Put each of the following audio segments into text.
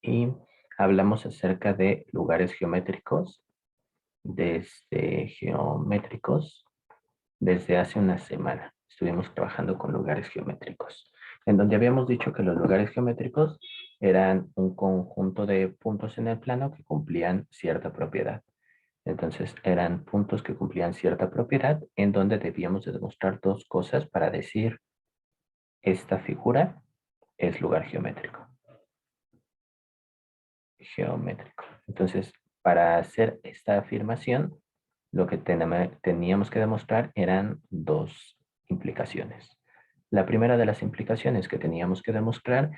y hablamos acerca de lugares geométricos, desde hace una semana. Estuvimos trabajando con lugares geométricos, en donde habíamos dicho que los lugares geométricos eran un conjunto de puntos en el plano que cumplían cierta propiedad. Entonces eran puntos que cumplían cierta propiedad en donde debíamos de demostrar dos cosas para decir esta figura es lugar geométrico. Entonces, para hacer esta afirmación, lo que teníamos que demostrar eran dos implicaciones. La primera de las implicaciones que teníamos que demostrar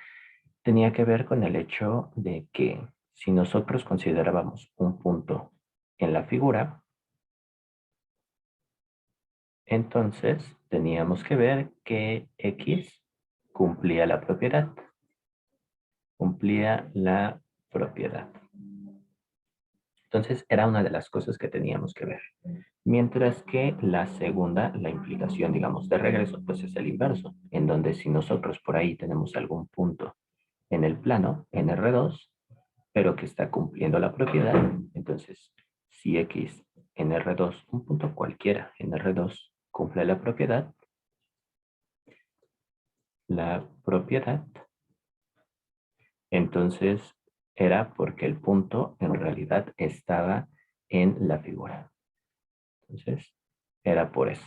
tenía que ver con el hecho de que si nosotros considerábamos un punto en la figura, entonces teníamos que ver que X cumplía la propiedad. Cumplía la propiedad. Entonces era una de las cosas que teníamos que ver. Mientras que la segunda, la implicación, digamos, de regreso, pues es el inverso, en donde si nosotros por ahí tenemos algún punto en el plano, en R2, pero que está cumpliendo la propiedad, entonces si X en R2, un punto cualquiera en R2 cumple la propiedad, entonces era porque el punto en realidad estaba en la figura. Entonces, era por eso.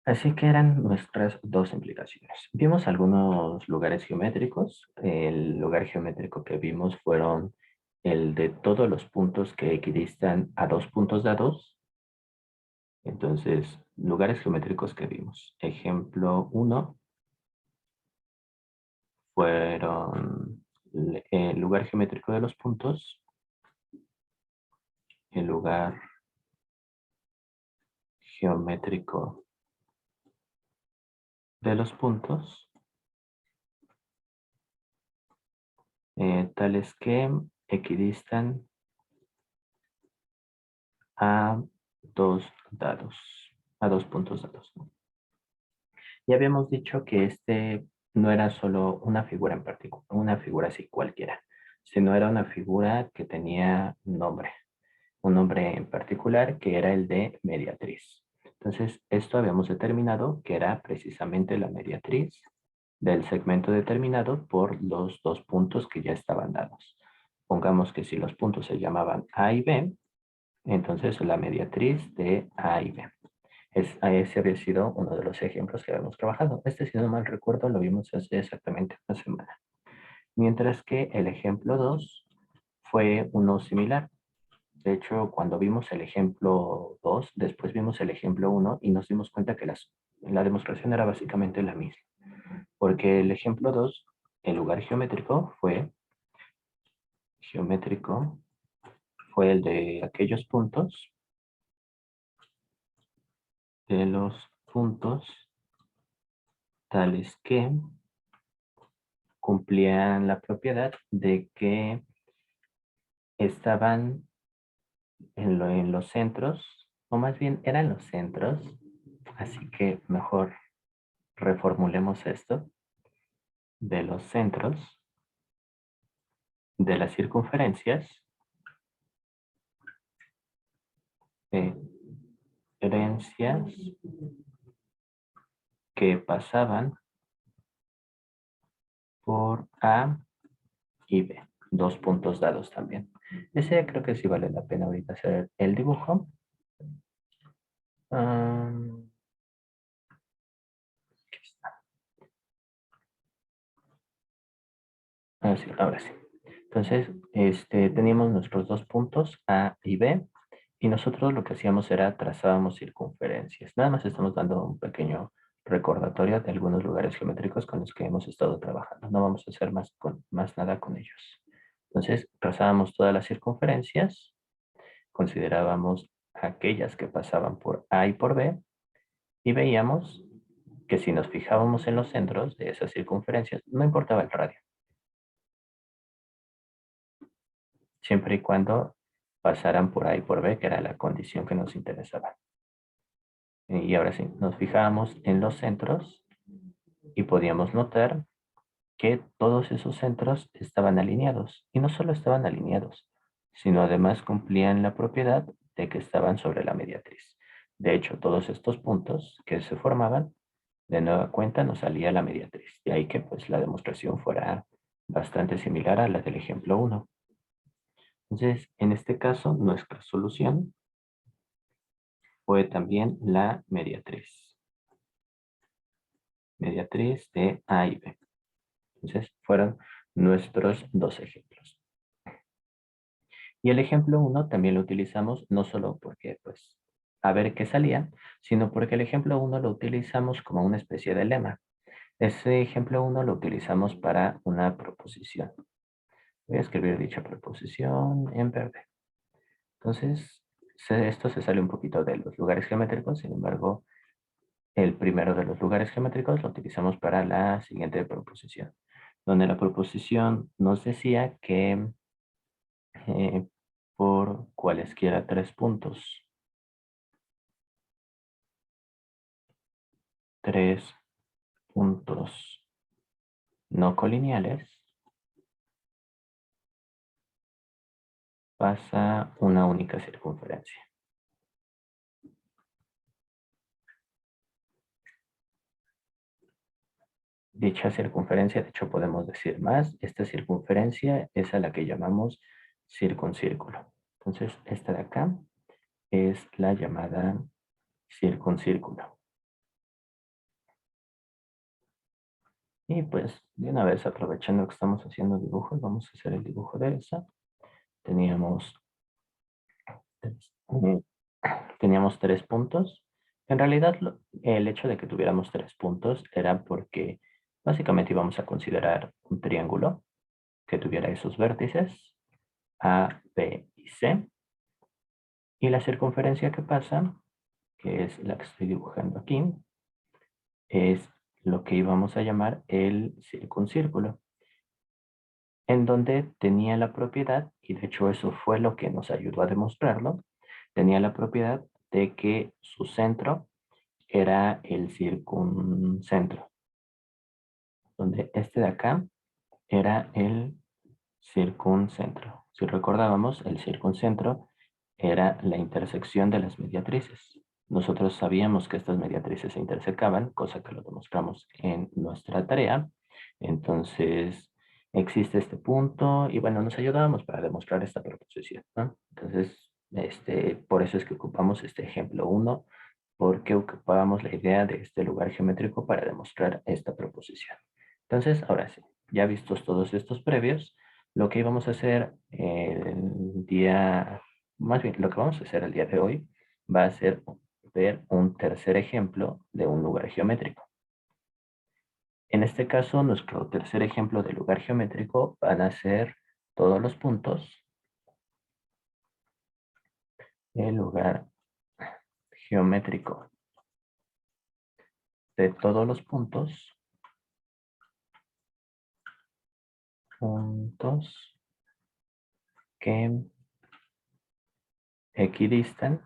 Así que eran nuestras dos implicaciones. Vimos algunos lugares geométricos. El lugar geométrico que vimos fueron el de todos los puntos que equidistan a dos puntos dados. Entonces, lugares geométricos que vimos. Ejemplo 1 fueron el lugar geométrico de los puntos, el lugar geométrico de los puntos, tales que equidistan a dos dados, a dos puntos dados. Ya habíamos dicho que este no era solo una figura en particular, una figura así cualquiera, sino era una figura que tenía un nombre en particular que era el de mediatriz. Entonces, esto habíamos determinado que era precisamente la mediatriz del segmento determinado por los dos puntos que ya estaban dados. Pongamos que si los puntos se llamaban A y B, entonces la mediatriz de A y B. Ese había sido uno de los ejemplos que habíamos trabajado. Este, si no mal recuerdo, lo vimos hace exactamente una semana. Mientras que el ejemplo 2 fue uno similar. De hecho, cuando vimos el ejemplo 2, después vimos el ejemplo 1 y nos dimos cuenta que la demostración era básicamente la misma. Porque el ejemplo 2, el lugar geométrico fue el de aquellos puntos, de los puntos tales que cumplían la propiedad de que estaban en los centros, o más bien eran los centros, así que mejor reformulemos esto, de los centros de las circunferencias, de herencias que pasaban por A y B, dos puntos dados también. Ese creo que sí vale la pena ahorita hacer el dibujo. Aquí está. Sí, ahora sí. Entonces, teníamos nuestros dos puntos A y B y nosotros lo que hacíamos era trazábamos circunferencias. Nada más estamos dando un pequeño recordatorio de algunos lugares geométricos con los que hemos estado trabajando. No vamos a hacer más nada con ellos. Entonces, trazábamos todas las circunferencias, considerábamos aquellas que pasaban por A y por B y veíamos que si nos fijábamos en los centros de esas circunferencias, no importaba el radio, siempre y cuando pasaran por A y por B, que era la condición que nos interesaba. Y ahora sí, nos fijábamos en los centros y podíamos notar que todos esos centros estaban alineados. Y no solo estaban alineados, sino además cumplían la propiedad de que estaban sobre la mediatriz. De hecho, todos estos puntos que se formaban, de nueva cuenta nos salía la mediatriz. De ahí que pues la demostración fuera bastante similar a la del ejemplo 1. Entonces, en este caso, nuestra solución fue también la mediatriz de A y B. Entonces, fueron nuestros dos ejemplos. Y el ejemplo 1 también lo utilizamos no solo porque, pues, a ver qué salía, sino porque el ejemplo 1 lo utilizamos como una especie de lema. Ese ejemplo 1 lo utilizamos para una proposición. Voy a escribir dicha proposición en verde. Entonces, esto se sale un poquito de los lugares geométricos, sin embargo, el primero de los lugares geométricos lo utilizamos para la siguiente proposición, donde la proposición nos decía que por cualesquiera 3 puntos no colineales, pasa una única circunferencia. Dicha circunferencia, de hecho podemos decir más, esta circunferencia es a la que llamamos circuncírculo. Entonces, esta de acá es la llamada circuncírculo. Y pues, de una vez aprovechando que estamos haciendo dibujos, vamos a hacer el dibujo de esa. Teníamos, eh, teníamos 3 puntos. En realidad, el hecho de que tuviéramos 3 puntos era porque básicamente íbamos a considerar un triángulo que tuviera esos vértices A, B y C. Y la circunferencia que pasa, que es la que estoy dibujando aquí, es lo que íbamos a llamar el circuncírculo, en donde tenía la propiedad, y de hecho eso fue lo que nos ayudó a demostrarlo, tenía la propiedad de que su centro era el circuncentro, donde este de acá era el circuncentro. Si recordábamos, el circuncentro era la intersección de las mediatrices. Nosotros sabíamos que estas mediatrices se intersecaban, cosa que lo demostramos en nuestra tarea. Entonces, existe este punto y bueno, nos ayudábamos para demostrar esta proposición, ¿no? Entonces, por eso es que ocupamos este ejemplo 1, porque ocupábamos la idea de este lugar geométrico para demostrar esta proposición. Entonces, ahora sí, ya vistos todos estos previos, lo que íbamos a hacer el día, más bien lo que vamos a hacer el día de hoy, va a ser ver un tercer ejemplo de un lugar geométrico. En este caso, nuestro tercer ejemplo de lugar geométrico van a ser todos los puntos del lugar geométrico de todos los puntos que equidistan,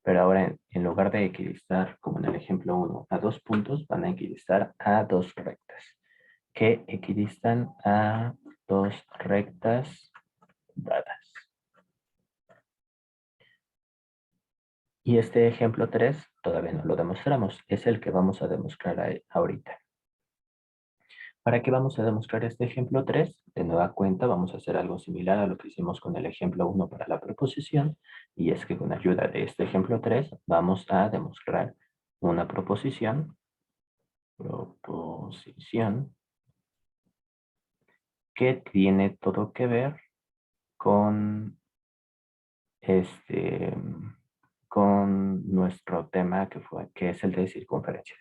pero ahora en lugar de equidistar, como en el ejemplo 1, a 2 puntos, van a equidistar a 2 rectas, que equidistan a 2 rectas dadas. Y este ejemplo 3 todavía no lo demostramos, es el que vamos a demostrar ahorita. ¿Para qué vamos a demostrar este ejemplo 3? De nueva cuenta vamos a hacer algo similar a lo que hicimos con el ejemplo 1 para la proposición, y es que con ayuda de este ejemplo 3 vamos a demostrar una proposición que tiene todo que ver con este con nuestro tema que es el de circunferencias.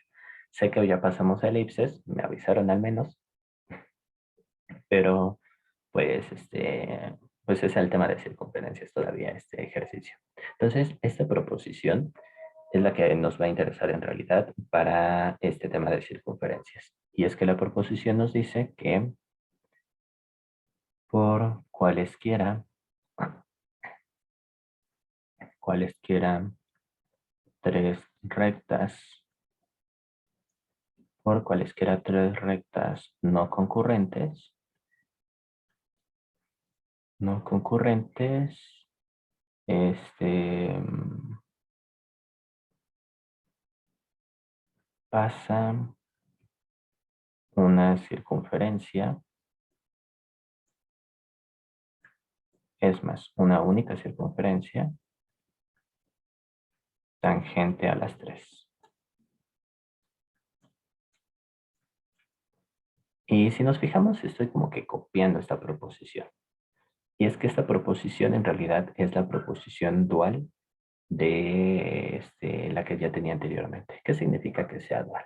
Sé que hoy ya pasamos a elipses, me avisaron al menos, pero pues pues es el tema de circunferencias todavía este ejercicio. Entonces, esta proposición es la que nos va a interesar en realidad para este tema de circunferencias. Y es que la proposición nos dice que por cualesquiera 3 rectas por cualesquiera tres rectas no concurrentes. No concurrentes. Pasa una circunferencia, es más, una única circunferencia tangente a las tres. Y si nos fijamos, estoy como que copiando esta proposición. Y es que esta proposición en realidad es la proposición dual de la que ya tenía anteriormente. ¿Qué significa que sea dual?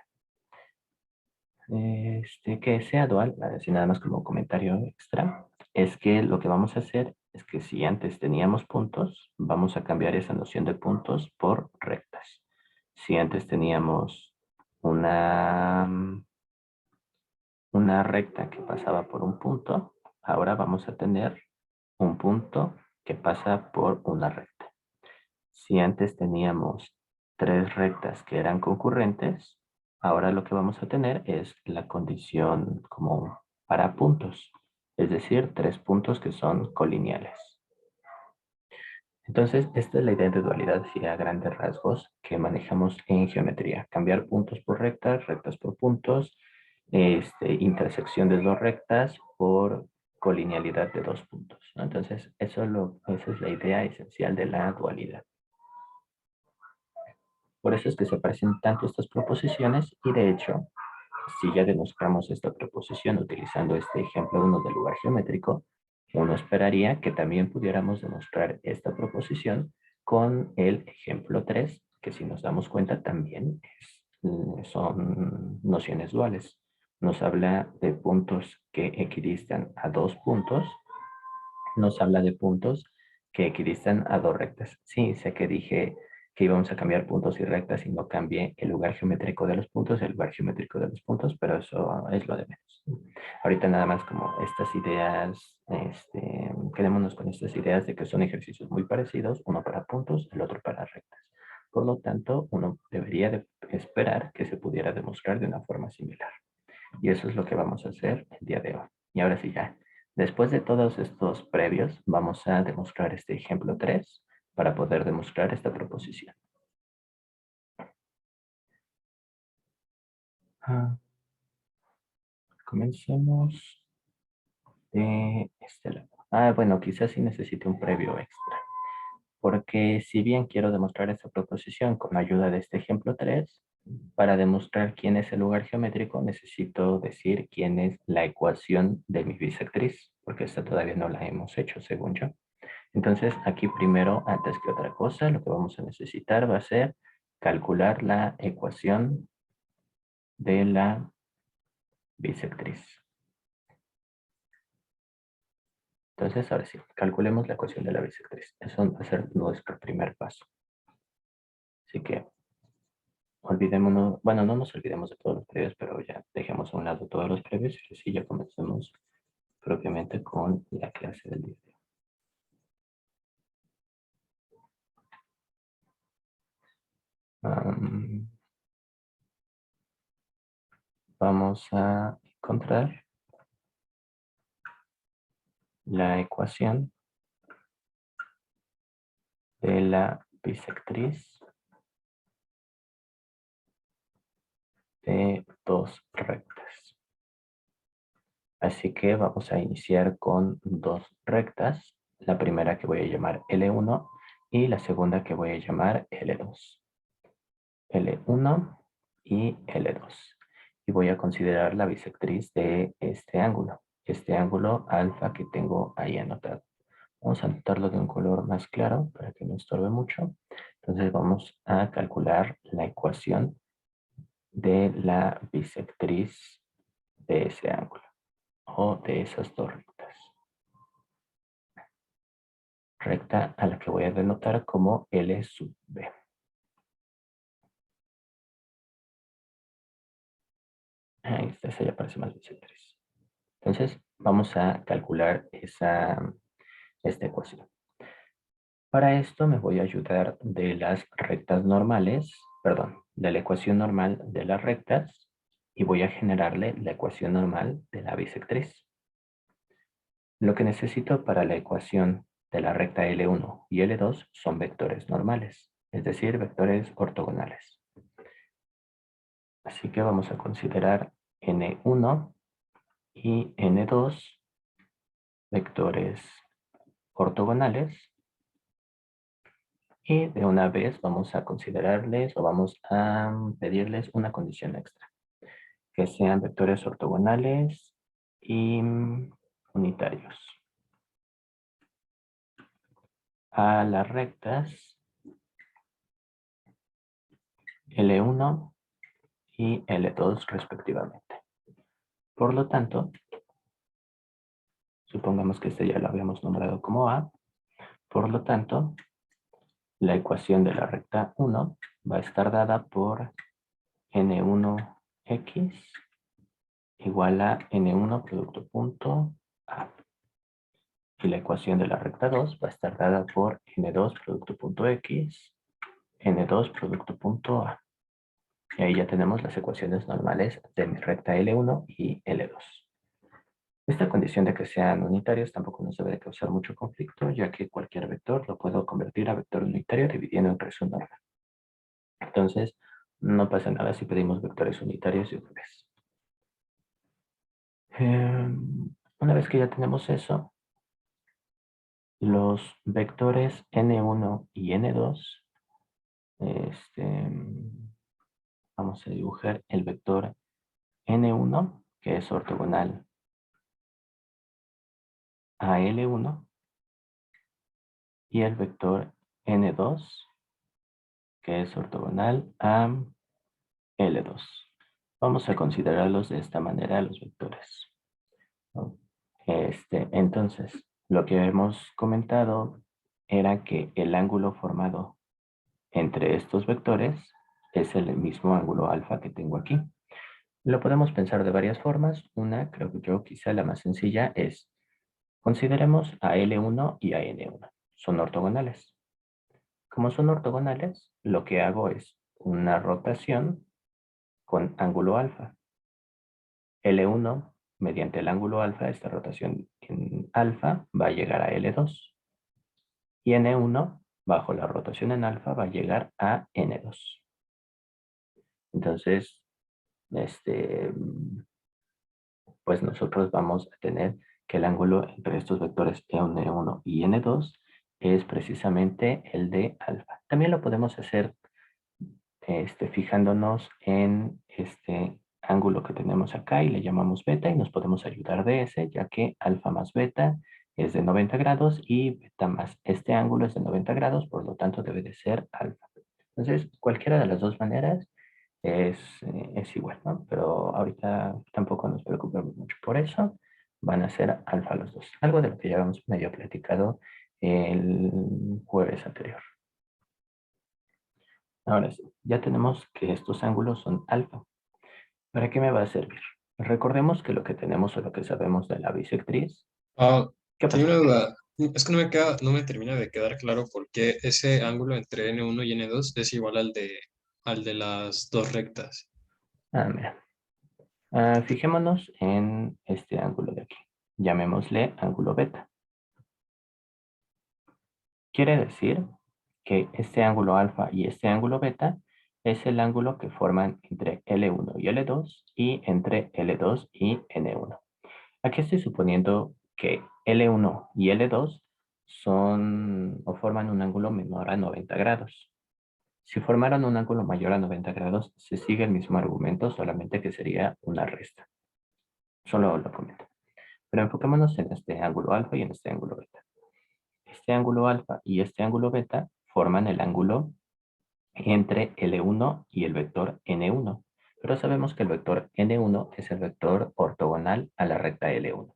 Que sea dual, así nada más como comentario extra, es que lo que vamos a hacer es que si antes teníamos puntos, vamos a cambiar esa noción de puntos por rectas. Si antes teníamos una, una recta que pasaba por un punto, ahora vamos a tener un punto que pasa por una recta. Si antes teníamos tres rectas que eran concurrentes, ahora lo que vamos a tener es la condición como para puntos, es decir, tres puntos que son colineales. Entonces, esta es la idea de dualidad, así a grandes rasgos, que manejamos en geometría. Cambiar puntos por rectas, rectas por puntos, intersección de dos rectas por colinealidad de dos puntos, ¿no? Entonces, esa es la idea esencial de la dualidad. Por eso es que se parecen tanto estas proposiciones y de hecho, si ya demostramos esta proposición utilizando este ejemplo 1 del lugar geométrico, uno esperaría que también pudiéramos demostrar esta proposición con el ejemplo 3, que si nos damos cuenta también son nociones duales. Nos habla de puntos que equidistan a dos puntos, nos habla de puntos que equidistan a dos rectas. Sí, sé que dije que íbamos a cambiar puntos y rectas y no cambié el lugar geométrico de los puntos, el lugar geométrico de los puntos, pero eso es lo de menos. Ahorita nada más como estas ideas, quedémonos con estas ideas de que son ejercicios muy parecidos, uno para puntos, el otro para rectas. Por lo tanto, uno debería de esperar que se pudiera demostrar de una forma similar. Y eso es lo que vamos a hacer el día de hoy. Y ahora sí ya, después de todos estos previos, vamos a demostrar este ejemplo 3 para poder demostrar esta proposición. Comencemos de este lado. Bueno, quizás sí necesite un previo extra. Porque si bien quiero demostrar esta proposición con la ayuda de este ejemplo 3, para demostrar quién es el lugar geométrico necesito decir quién es la ecuación de mi bisectriz, porque esta todavía no la hemos hecho, según yo. Entonces, aquí primero, antes que otra cosa, lo que vamos a necesitar va a ser calcular la ecuación de la bisectriz. Entonces, ahora sí, calculemos la ecuación de la bisectriz. Eso va a ser nuestro primer paso. Así que, olvidémonos, bueno, no nos olvidemos de todos los previos, pero ya dejemos a un lado todos los previos y así ya comencemos propiamente con la clase del día. Vamos a encontrar la ecuación de la bisectriz de dos rectas. Así que vamos a iniciar con dos rectas. La primera que voy a llamar L1 y la segunda que voy a llamar L2. L1 y L2. Y voy a considerar la bisectriz de este ángulo alfa que tengo ahí anotado. Vamos a anotarlo de un color más claro para que no estorbe mucho. Entonces vamos a calcular la ecuación de la bisectriz de ese ángulo o de esas dos rectas. Recta a la que voy a denotar como L sub B. Ahí está, esa ya parece más bisectriz. Entonces vamos a calcular esta ecuación. Para esto me voy a ayudar de las rectas normales, perdón, de la ecuación normal de las rectas y voy a generarle la ecuación normal de la bisectriz. Lo que necesito para la ecuación de la recta L1 y L2 son vectores normales, es decir, vectores ortogonales. Así que vamos a considerar N1 y N2 vectores ortogonales. Y de una vez vamos a considerarles o vamos a pedirles una condición extra, que sean vectores ortogonales y unitarios. A las rectas L1 y L2 respectivamente. Por lo tanto, supongamos que este ya lo habíamos nombrado como A. Por lo tanto, la ecuación de la recta 1 va a estar dada por N1X igual a N1 producto punto A. Y la ecuación de la recta 2 va a estar dada por N2 producto punto X, N2 producto punto A. Y ahí ya tenemos las ecuaciones normales de mi recta L1 y L2. Esta condición de que sean unitarios tampoco nos debe de causar mucho conflicto, ya que cualquier vector lo puedo convertir a vector unitario dividiendo entre su norma. Entonces, no pasa nada si pedimos vectores unitarios de una vez. Una vez que ya tenemos eso, los vectores N1 y N2, vamos a dibujar el vector N1, que es ortogonal a L1, y el vector N2, que es ortogonal a L2. Vamos a considerarlos de esta manera los vectores, ¿no? Entonces, lo que hemos comentado era que el ángulo formado entre estos vectores es el mismo ángulo alfa que tengo aquí. Lo podemos pensar de varias formas. Una, creo que yo quizá la más sencilla es, consideremos a L1 y a N1. Son ortogonales. Como son ortogonales, lo que hago es una rotación con ángulo alfa. L1, mediante el ángulo alfa, esta rotación en alfa va a llegar a L2. Y N1, bajo la rotación en alfa, va a llegar a N2. Entonces, pues nosotros vamos a tener que el ángulo entre estos vectores N1 y N2 es precisamente el de alfa. También lo podemos hacer fijándonos en este ángulo que tenemos acá y le llamamos beta y nos podemos ayudar de ese, ya que alfa más beta es de 90 grados y beta más este ángulo es de 90 grados, por lo tanto debe de ser alfa. Entonces, cualquiera de las dos maneras es igual, ¿no? Pero ahorita tampoco nos preocupemos mucho por eso. Van a ser alfa los dos. Algo de lo que ya habíamos medio platicado el jueves anterior. Ahora sí, ya tenemos que estos ángulos son alfa. ¿Para qué me va a servir? Recordemos que lo que tenemos o lo que sabemos de la bisectriz. Ah, ¿Qué tenía pasó? una duda. Es que no me termina de quedar claro por qué ese ángulo entre N1 y N2 es igual al de las dos rectas. Mira. Fijémonos en este ángulo de aquí. Llamémosle ángulo beta. Quiere decir que este ángulo alfa y este ángulo beta es el ángulo que forman entre L1 y L2 y entre L2 y N1. Aquí estoy suponiendo que L1 y L2 son o forman un ángulo menor a 90 grados. Si formaran un ángulo mayor a 90 grados, se sigue el mismo argumento, solamente que sería una resta. Solo lo comento. Pero enfoquémonos en este ángulo alfa y en este ángulo beta. Este ángulo alfa y este ángulo beta forman el ángulo entre L1 y el vector N1. Pero sabemos que el vector N1 es el vector ortogonal a la recta L1.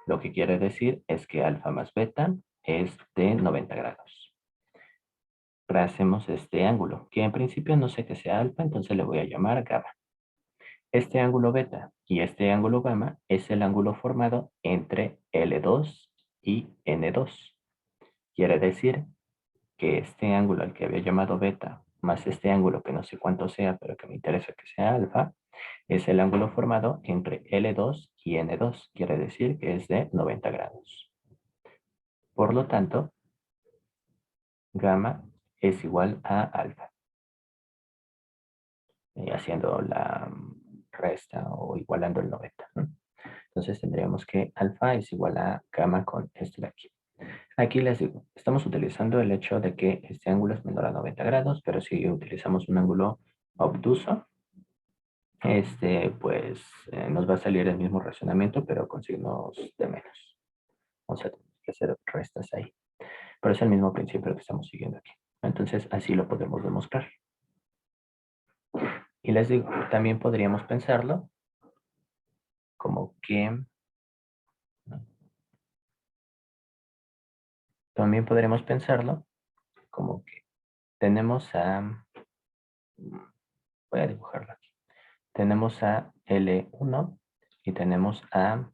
Lo que quiere decir es que alfa más beta es de 90 grados. Tracemos este ángulo, que en principio no sé que sea alfa, entonces le voy a llamar gamma. Este ángulo beta y este ángulo gamma es el ángulo formado entre L2 y N2. Quiere decir que este ángulo al que había llamado beta más este ángulo que no sé cuánto sea, pero que me interesa que sea alfa, Es el ángulo formado entre L2 y N2. Quiere decir que es de 90 grados. Por lo tanto, gamma es igual a alfa. Haciendo la resta o igualando el 90, ¿no? Entonces tendríamos que alfa es igual a gamma con esto de aquí. Aquí les digo, estamos utilizando el hecho de que este ángulo es menor a 90 grados, pero si utilizamos un ángulo obtuso, pues nos va a salir el mismo razonamiento, pero con signos de menos. Vamos a tener que hacer restas ahí. Pero es el mismo principio que estamos siguiendo aquí. Entonces, así lo podemos demostrar. Y les digo, también podríamos pensarlo como que... También podremos pensarlo como que tenemos a... Voy a dibujarlo aquí. Tenemos a L1 y tenemos a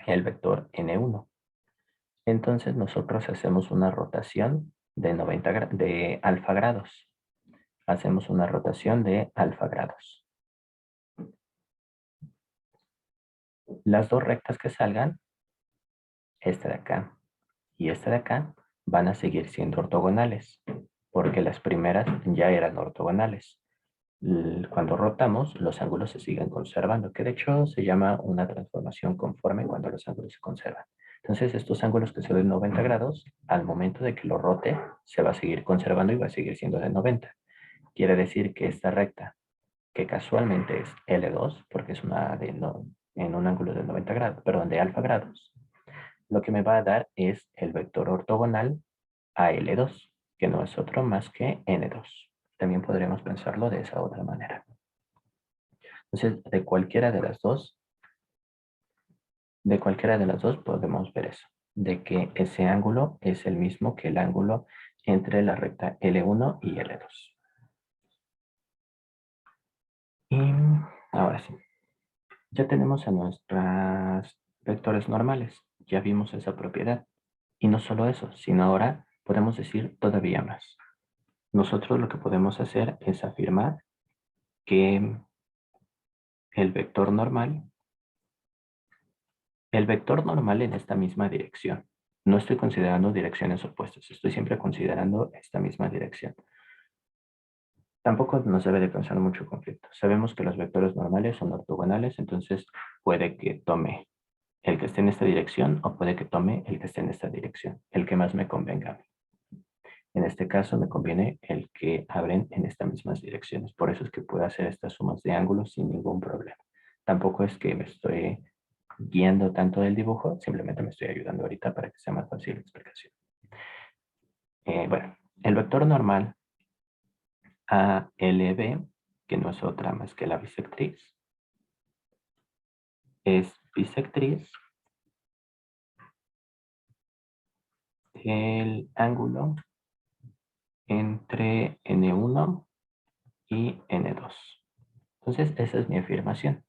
el vector N1. Entonces nosotros hacemos una rotación de 90 de alfa grados. Hacemos una rotación de alfa grados. Las dos rectas que salgan, esta de acá y esta de acá, van a seguir siendo ortogonales, porque las primeras ya eran ortogonales. Cuando rotamos, los ángulos se siguen conservando, que de hecho se llama una transformación conforme cuando los ángulos se conservan. Entonces, estos ángulos que son de 90 grados, al momento de que lo rote, se va a seguir conservando y va a seguir siendo de 90. Quiere decir que esta recta, que casualmente es L2, porque es una en un ángulo de 90 grados, perdón, de alfa grados, lo que me va a dar es el vector ortogonal a L2, que no es otro más que N2. También podríamos pensarlo de esa otra manera. Entonces, de cualquiera de las dos podemos ver eso, de que ese ángulo es el mismo que el ángulo entre la recta L1 y L2. Y ahora sí, ya tenemos a nuestras vectores normales. Ya vimos esa propiedad. Y no solo eso, sino ahora podemos decir todavía más. Nosotros lo que podemos hacer es afirmar que el vector normal en esta misma dirección. No estoy considerando direcciones opuestas, estoy siempre considerando esta misma dirección. Tampoco nos debe de causar mucho conflicto. Sabemos que los vectores normales son ortogonales, entonces puede que tome el que esté en esta dirección o puede que tome el que esté en esta dirección, el que más me convenga. En este caso me conviene el que abren en estas mismas direcciones. Por eso es que puedo hacer estas sumas de ángulos sin ningún problema. Tampoco es que me estoy guiando tanto del dibujo, simplemente me estoy ayudando ahorita para que sea más fácil la explicación. Bueno, el vector normal ALB, que no es otra más que la bisectriz, es bisectriz del ángulo entre N1 y N2. Entonces, esa es mi afirmación,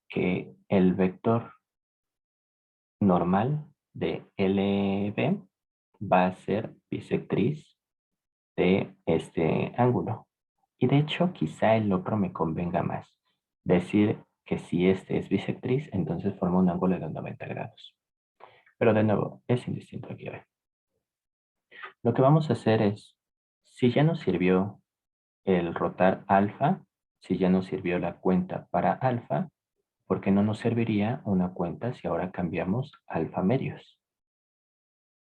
que el vector normal de LB va a ser bisectriz de este ángulo. Y de hecho, quizá el otro me convenga más. Decir que si este es bisectriz, entonces forma un ángulo de 90 grados. Pero de nuevo, es indistinto aquí. Lo que vamos a hacer es, si ya nos sirvió el rotar alfa, si ya nos sirvió la cuenta para alfa, ¿por qué no nos serviría una cuenta si ahora cambiamos alfa medios?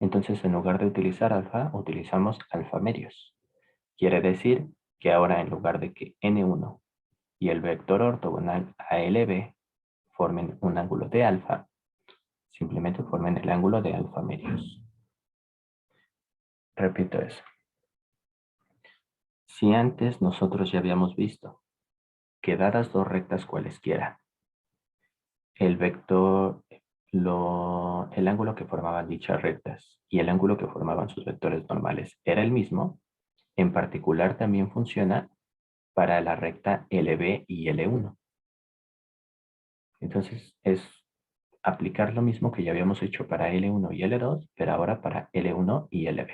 Entonces, en lugar de utilizar alfa, utilizamos alfa medios. Quiere decir que ahora en lugar de que N1 y el vector ortogonal ALB formen un ángulo de alfa, simplemente formen el ángulo de alfa medios. Repito eso. Si antes nosotros ya habíamos visto que dadas dos rectas cualesquiera, el vector, el ángulo que formaban dichas rectas y el ángulo que formaban sus vectores normales era el mismo, en particular también funciona para la recta LB y L1. Entonces es aplicar lo mismo que ya habíamos hecho para L1 y L2, pero ahora para L1 y LB.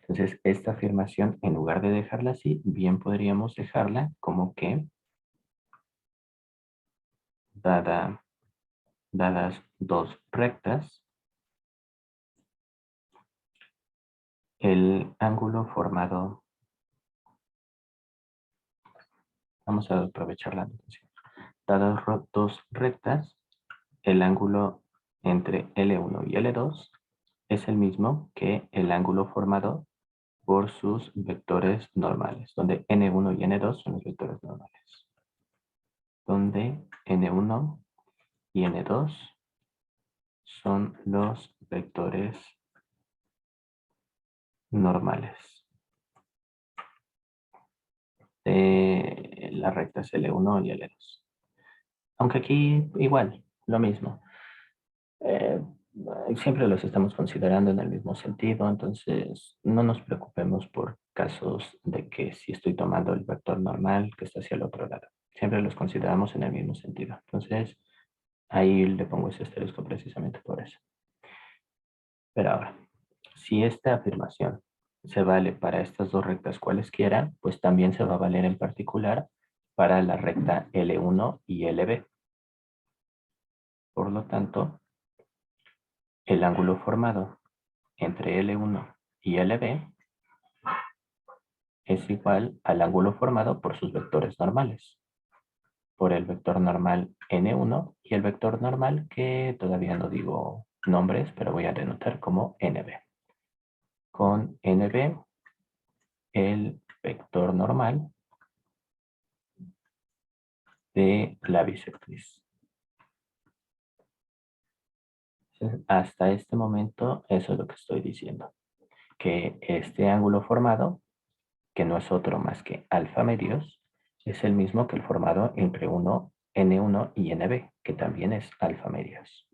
Entonces esta afirmación, en lugar de dejarla así, bien podríamos dejarla como que dadas dos rectas, el ángulo formado, vamos a aprovechar la notación. Dadas dos rectas, el ángulo entre L1 y L2 es el mismo que el ángulo formado por sus vectores normales, donde N1 y N2 son los vectores normales. Donde N1 y N2 son los vectores normales de las rectas L1 y L2. Aunque aquí igual, lo mismo. Eh, Siempre los estamos considerando en el mismo sentido, entonces no nos preocupemos por casos de que si estoy tomando el vector normal que está hacia el otro lado. Siempre los consideramos en el mismo sentido. Entonces, ahí le pongo ese asterisco precisamente por eso. Pero ahora, si esta afirmación se vale para estas dos rectas cualesquiera, pues también se va a valer en particular para la recta L1 y LB. Por lo tanto, el ángulo formado entre L1 y LB es igual al ángulo formado por sus vectores normales. Por el vector normal N1 y el vector normal que todavía no digo nombres, pero voy a denotar como NB. Con NB, el vector normal de la bisectriz. Hasta este momento, eso es lo que estoy diciendo. Que este ángulo formado, que no es otro más que alfa medios, es el mismo que el formado entre N1 y NB, que también es alfa medios.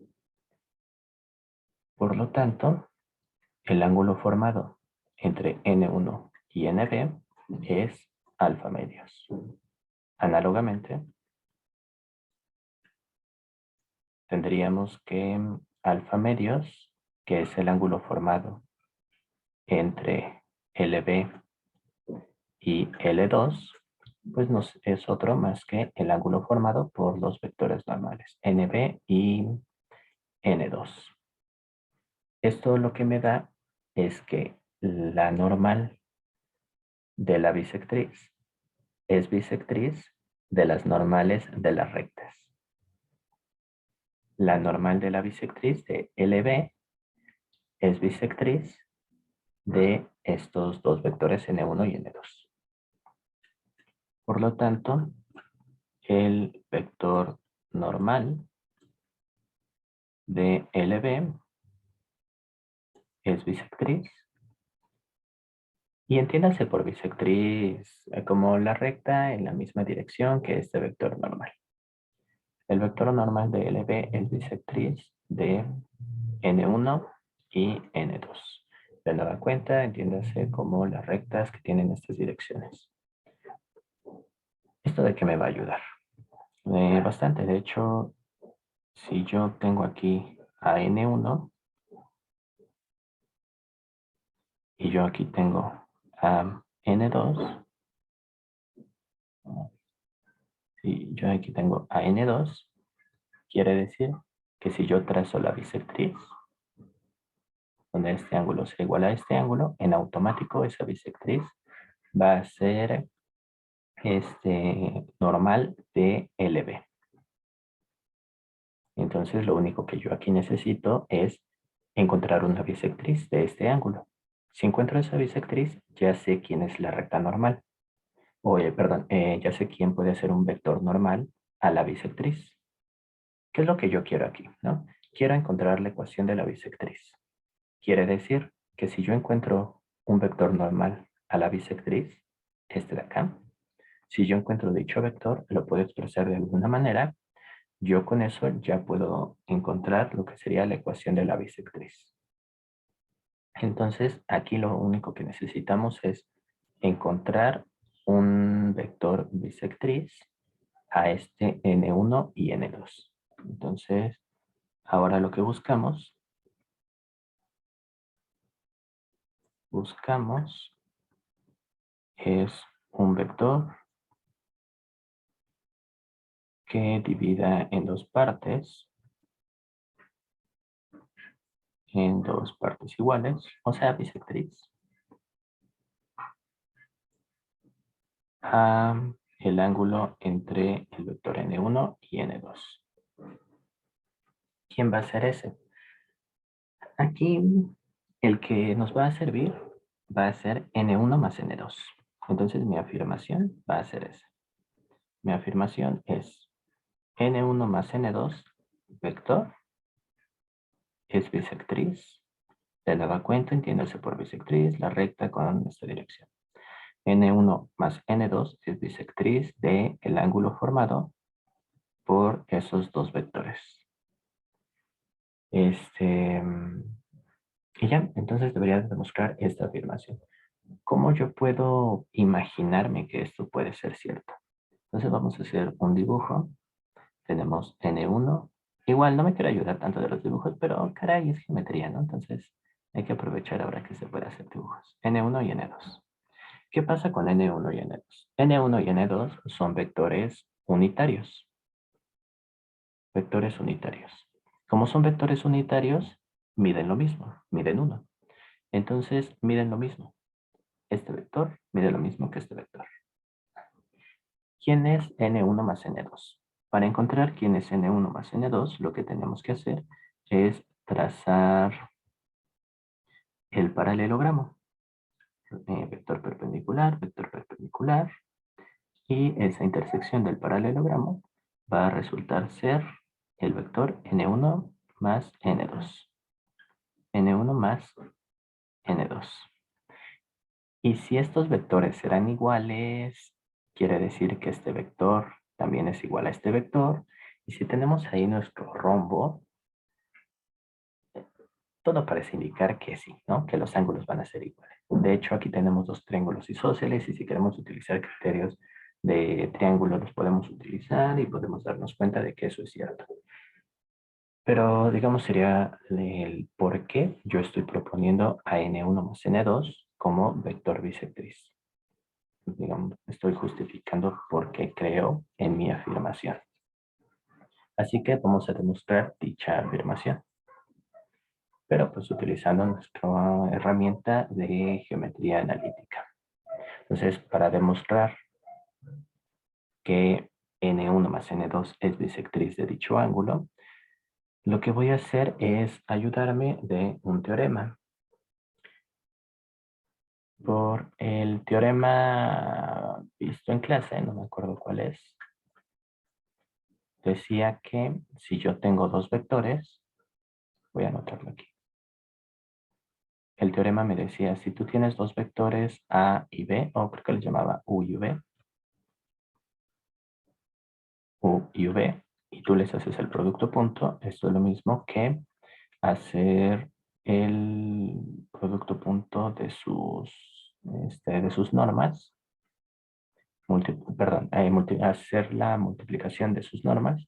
Por lo tanto, el ángulo formado entre N1 y NB es alfa medios. Análogamente, tendríamos que alfa medios, que es el ángulo formado entre LB y L2, pues es otro más que el ángulo formado por los vectores normales, NB y N2. Esto lo que me da es que la normal de la bisectriz es bisectriz de las normales de las rectas. La normal de la bisectriz de LB es bisectriz de estos dos vectores N1 y N2. Por lo tanto, el vector normal de LB es bisectriz. Y entiéndase por bisectriz como la recta en la misma dirección que este vector normal. El vector normal de LB es bisectriz de N1 y N2. De nueva cuenta, entiéndase como las rectas que tienen estas direcciones. ¿Esto de qué me va a ayudar? Bastante. De hecho, si yo tengo aquí a N1 y yo aquí tengo a N2, y yo aquí tengo a N2, quiere decir que si yo trazo la bisectriz, donde este ángulo sea igual a este ángulo, en automático esa bisectriz va a ser normal de LB. Entonces lo único que yo aquí necesito es encontrar una bisectriz de este ángulo. Si encuentro esa bisectriz, ya sé quién es la recta normal. Ya sé quién puede ser un vector normal a la bisectriz. ¿Qué es lo que yo quiero aquí? ¿No? Quiero encontrar la ecuación de la bisectriz. Quiere decir que si yo encuentro un vector normal a la bisectriz, este de acá, si yo encuentro dicho vector, lo puedo expresar de alguna manera, yo con eso ya puedo encontrar lo que sería la ecuación de la bisectriz. Entonces, aquí lo único que necesitamos es encontrar un vector bisectriz a este N1 y N2. Entonces, ahora lo que buscamos es un vector que divida en dos partes iguales, o sea, bisectriz, a el ángulo entre el vector n1 y n2. ¿Quién va a ser ese? Aquí el que nos va a servir va a ser n1 más n2. Entonces mi afirmación va a ser esa. Mi afirmación es n1 más n2 vector es bisectriz. De nueva cuenta, entiéndase por bisectriz la recta con esta dirección. N1 más N2 es bisectriz del ángulo formado por esos dos vectores. Y ya, entonces debería demostrar esta afirmación. ¿Cómo yo puedo imaginarme que esto puede ser cierto? Entonces vamos a hacer un dibujo. Tenemos N1. Igual no me quiero ayudar tanto de los dibujos, pero caray, es geometría, ¿no? Entonces hay que aprovechar ahora que se puede hacer dibujos. N1 y N2. ¿Qué pasa con N1 y N2? N1 y N2 son vectores unitarios. Vectores unitarios. Como son vectores unitarios, miden lo mismo, miden 1. Entonces, miden lo mismo. Este vector mide lo mismo que este vector. ¿Quién es N1 más N2? Para encontrar quién es N1 más N2, lo que tenemos que hacer es trazar el paralelogramo. Vector perpendicular, y esa intersección del paralelogramo va a resultar ser el vector N1 más N2. N1 más N2. Y si estos vectores serán iguales, quiere decir que este vector también es igual a este vector. Y si tenemos ahí nuestro rombo, todo parece indicar que sí, ¿no? Que los ángulos van a ser iguales. De hecho, aquí tenemos dos triángulos isósceles y si queremos utilizar criterios de triángulo los podemos utilizar y podemos darnos cuenta de que eso es cierto. Pero digamos sería el por qué yo estoy proponiendo a n1 más n2 como vector bisectriz. Digamos, estoy justificando por qué creo en mi afirmación. Así que vamos a demostrar dicha afirmación. Pero pues utilizando nuestra herramienta de geometría analítica. Entonces, para demostrar que n1 más n2 es bisectriz de dicho ángulo, lo que voy a hacer es ayudarme de un teorema. Por el teorema visto en clase, no me acuerdo cuál es, decía que si yo tengo dos vectores, voy a anotarlo aquí. El teorema me decía, si tú tienes dos vectores A y B, o creo que les llamaba U y V, y tú les haces el producto punto, esto es lo mismo que hacer el producto punto de sus normas, hacer la multiplicación de sus normas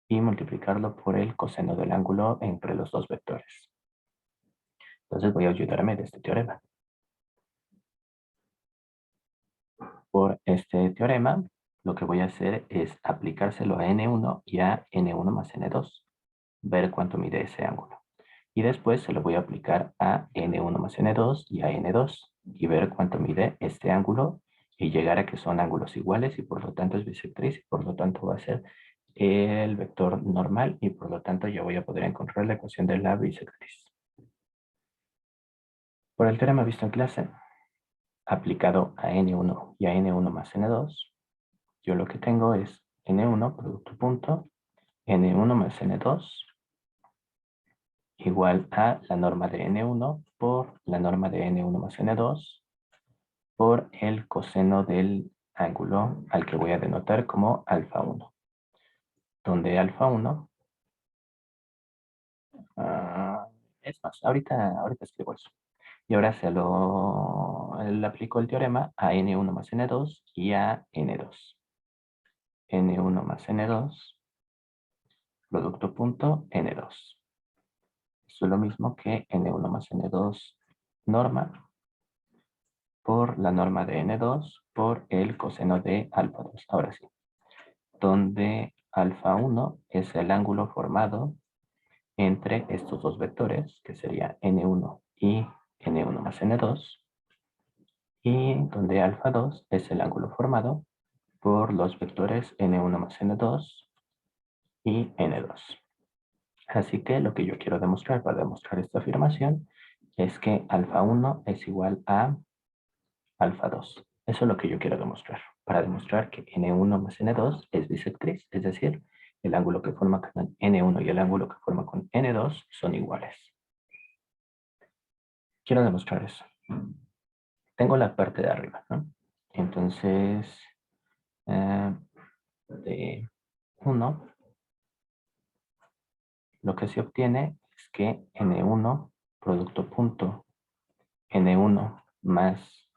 y multiplicarlo por el coseno del ángulo entre los dos vectores. Entonces voy a ayudarme de este teorema. Por este teorema, lo que voy a hacer es aplicárselo a n1 y a n1 más n2, ver cuánto mide ese ángulo. Y después se lo voy a aplicar a n1 más n2 y a n2 y ver cuánto mide este ángulo y llegar a que son ángulos iguales y por lo tanto es bisectriz y por lo tanto va a ser el vector normal y por lo tanto yo voy a poder encontrar la ecuación de la bisectriz. Por el teorema visto en clase, aplicado a n1 y a n1 más n2, yo lo que tengo es n1 producto punto, n1 más n2 igual a la norma de n1 por la norma de n1 más n2 por el coseno del ángulo al que voy a denotar como alfa 1, donde alfa 1 es más, ahorita escribo eso. Y ahora le aplico el teorema a n1 más n2 y a n2. n1 más n2, producto punto n2. Esto es lo mismo que n1 más n2 norma por la norma de n2 por el coseno de alfa 2. Ahora sí. donde alfa 1 es el ángulo formado entre estos dos vectores, que sería n1 y n1 más n2, y donde alfa 2 es el ángulo formado por los vectores n1 más n2 y n2. Así que lo que yo quiero demostrar para demostrar esta afirmación es que alfa 1 es igual a alfa 2. Eso es lo que yo quiero demostrar. Para demostrar que n1 más n2 es bisectriz, es decir, el ángulo que forma con n1 y el ángulo que forma con n2 son iguales. Quiero demostrar eso. Tengo la parte de arriba, ¿no? Entonces, de 1, lo que se obtiene es que n1 producto punto n1 más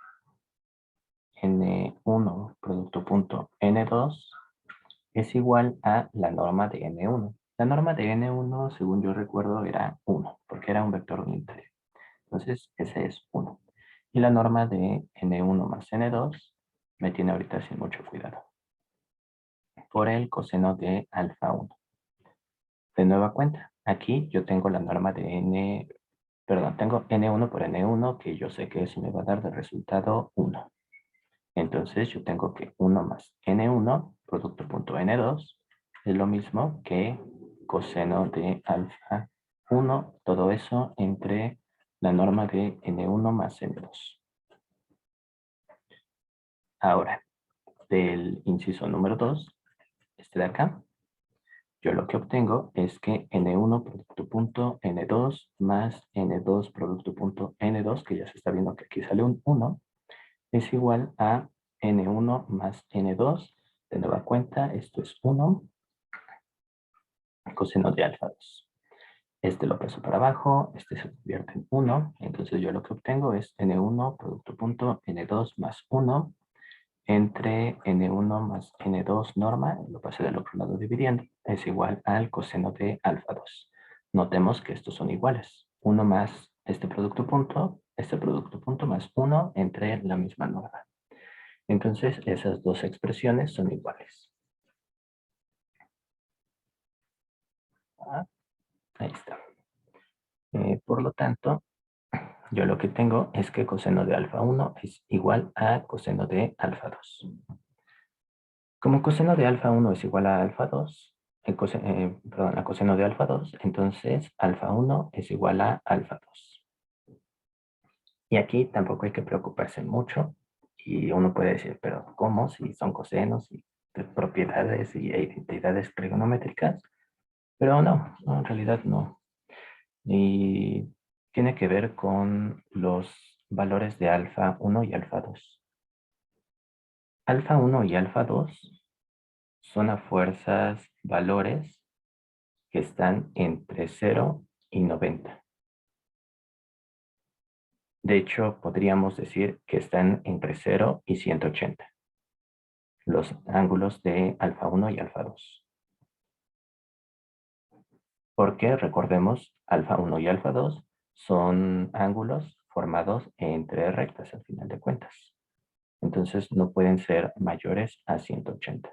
n1 producto punto n2 es igual a la norma de n1. La norma de n1, según yo recuerdo, era 1, porque era un vector unitario. Entonces, ese es 1. Y la norma de n1 más n2 me tiene ahorita sin mucho cuidado. Por el coseno de alfa 1. De nueva cuenta, aquí yo tengo la norma de tengo n1 por n1, que yo sé que eso me va a dar de resultado 1. Entonces yo tengo que 1 más n1, producto punto n2, es lo mismo que coseno de alfa 1, todo eso entre la norma de n1 más n2. Ahora, del inciso número 2, este de acá, yo lo que obtengo es que n1 producto punto n2 más n2 producto punto n2, que ya se está viendo que aquí sale un 1, es igual a n1 más n2. De nueva cuenta, esto es 1, coseno de alfa 2. Este lo paso para abajo, este se convierte en 1, entonces yo lo que obtengo es n1 producto punto n2 más 1 entre n1 más n2 norma, lo pasé del otro lado dividiendo, es igual al coseno de alfa 2. Notemos que estos son iguales. 1 más este producto punto más 1 entre la misma norma. Entonces, esas dos expresiones son iguales. Ahí está. Por lo tanto, yo lo que tengo es que coseno de alfa 1 es igual a coseno de alfa 2. Como coseno de alfa 1 es igual a alfa 2, a coseno de alfa 2, entonces alfa 1 es igual a alfa 2. Y aquí tampoco hay que preocuparse mucho. Y uno puede decir, pero ¿cómo? Si son cosenos y propiedades y identidades trigonométricas. Pero no, en realidad no. Y tiene que ver con los valores de alfa 1 y alfa 2. Alfa 1 y alfa 2 son a fuerzas valores que están entre 0 y 90. De hecho, podríamos decir que están entre 0 y 180. Los ángulos de alfa 1 y alfa 2. Porque recordemos, alfa 1 y alfa 2 son ángulos formados entre rectas al final de cuentas. Entonces no pueden ser mayores a 180.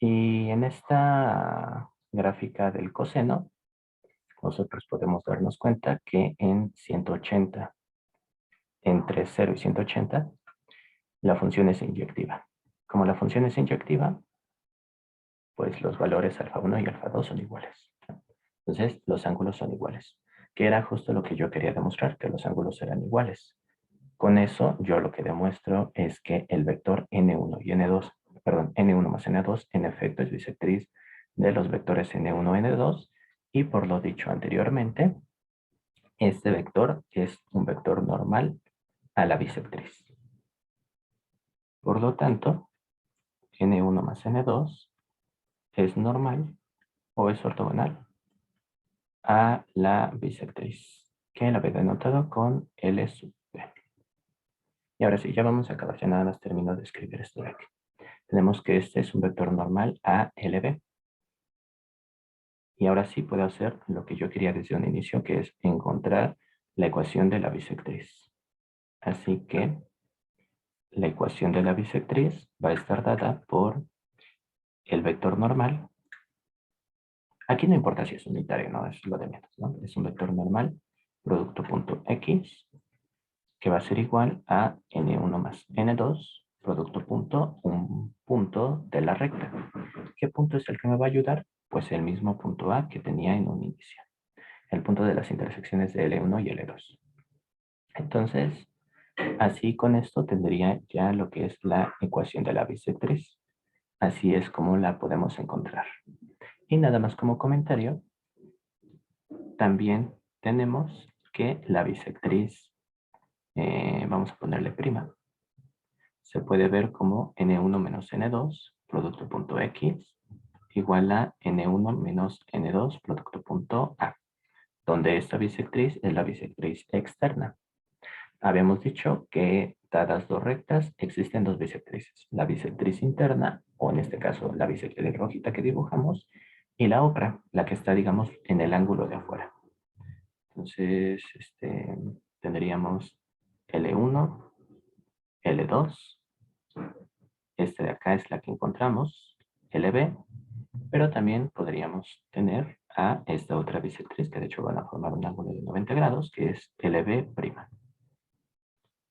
Y en esta gráfica del coseno, nosotros podemos darnos cuenta que en 180, entre 0 y 180, la función es inyectiva. Como la función es inyectiva, pues los valores alfa 1 y alfa 2 son iguales. Entonces, los ángulos son iguales, que era justo lo que yo quería demostrar, que los ángulos eran iguales. Con eso, yo lo que demuestro es que el vector n1 y n2, perdón, n1 más n2, en efecto es bisectriz de los vectores n1 y n2, y por lo dicho anteriormente, este vector es un vector normal a la bisectriz. Por lo tanto, n1 más n2 es normal o es ortogonal a la bisectriz, que la había denotado con L sub p. Y ahora sí, ya vamos a acabar, ya nada más termino de escribir esto de aquí. Tenemos que este es un vector normal a LB. Y ahora sí puedo hacer lo que yo quería desde un inicio, que es encontrar la ecuación de la bisectriz. Así que la ecuación de la bisectriz va a estar dada por el vector normal. Aquí no importa si es unitario, no es lo de menos, ¿no? Es un vector normal, producto punto X, que va a ser igual a N1 más N2, producto punto, un punto de la recta. ¿Qué punto es el que me va a ayudar? Pues el mismo punto A que tenía en un inicio. El punto de las intersecciones de L1 y L2. Entonces, así con esto tendría ya lo que es la ecuación de la bisectriz. Así es como la podemos encontrar. Y nada más como comentario, también tenemos que la bisectriz, vamos a ponerle prima, se puede ver como N1 menos N2, producto punto X, igual a N1 menos N2, producto punto A, donde esta bisectriz es la bisectriz externa. Habíamos dicho que dadas dos rectas existen dos bisectrices, la bisectriz interna, o en este caso la bisectriz rojita que dibujamos, y la otra, la que está, digamos, en el ángulo de afuera. Entonces, tendríamos L1, L2, este de acá es la que encontramos, LB, pero también podríamos tener a esta otra bisectriz, que de hecho van a formar un ángulo de 90 grados, que es LB'.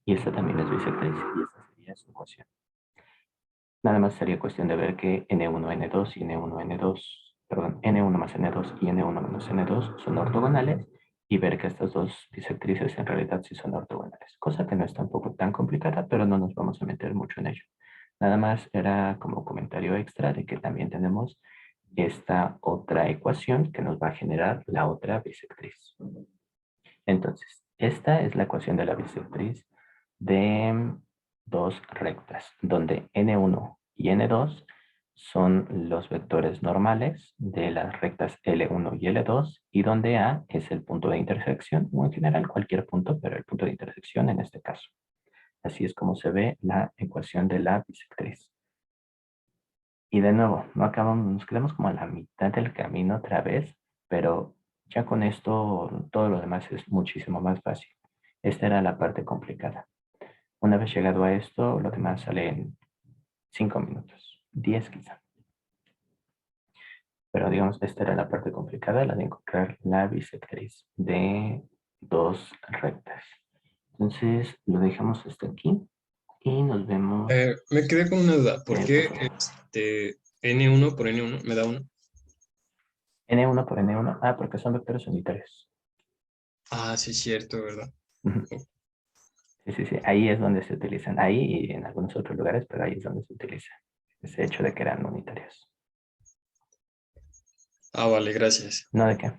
Y esta también es bisectriz, y esta sería su ecuación. Nada más sería cuestión de ver que N1, N2 y N1, N2, perdón, N1 más N2 y N1 menos N2 son ortogonales, y ver que estas dos bisectrices en realidad sí son ortogonales, cosa que no es tampoco tan complicada, pero no nos vamos a meter mucho en ello. Nada más era como comentario extra de que también tenemos esta otra ecuación que nos va a generar la otra bisectriz. Entonces, esta es la ecuación de la bisectriz de dos rectas, donde N1 y N2 son los vectores normales de las rectas L1 y L2, y donde A es el punto de intersección, o en general cualquier punto, pero el punto de intersección en este caso. Así es como se ve la ecuación de la bisectriz. Y de nuevo, no acabamos, nos quedamos como a la mitad del camino otra vez, pero ya con esto todo lo demás es muchísimo más fácil. Esta era la parte complicada. Una vez llegado a esto, lo demás sale en 5 minutos, 10 quizá. Pero digamos, esta era la parte complicada, la de encontrar la bisectriz de dos rectas. Entonces, lo dejamos hasta aquí y nos vemos. Me quedé con una duda. ¿Por qué Pues, N1 por N1 me da 1? N1 por N1. Ah, porque son vectores unitarios. Ah, sí, es cierto, ¿verdad? Ujú. Sí, sí, sí. Ahí es donde se utilizan. Ahí y en algunos otros lugares, pero ahí es donde se utiliza ese hecho de que eran unitarios. Ah, vale, gracias. No de qué.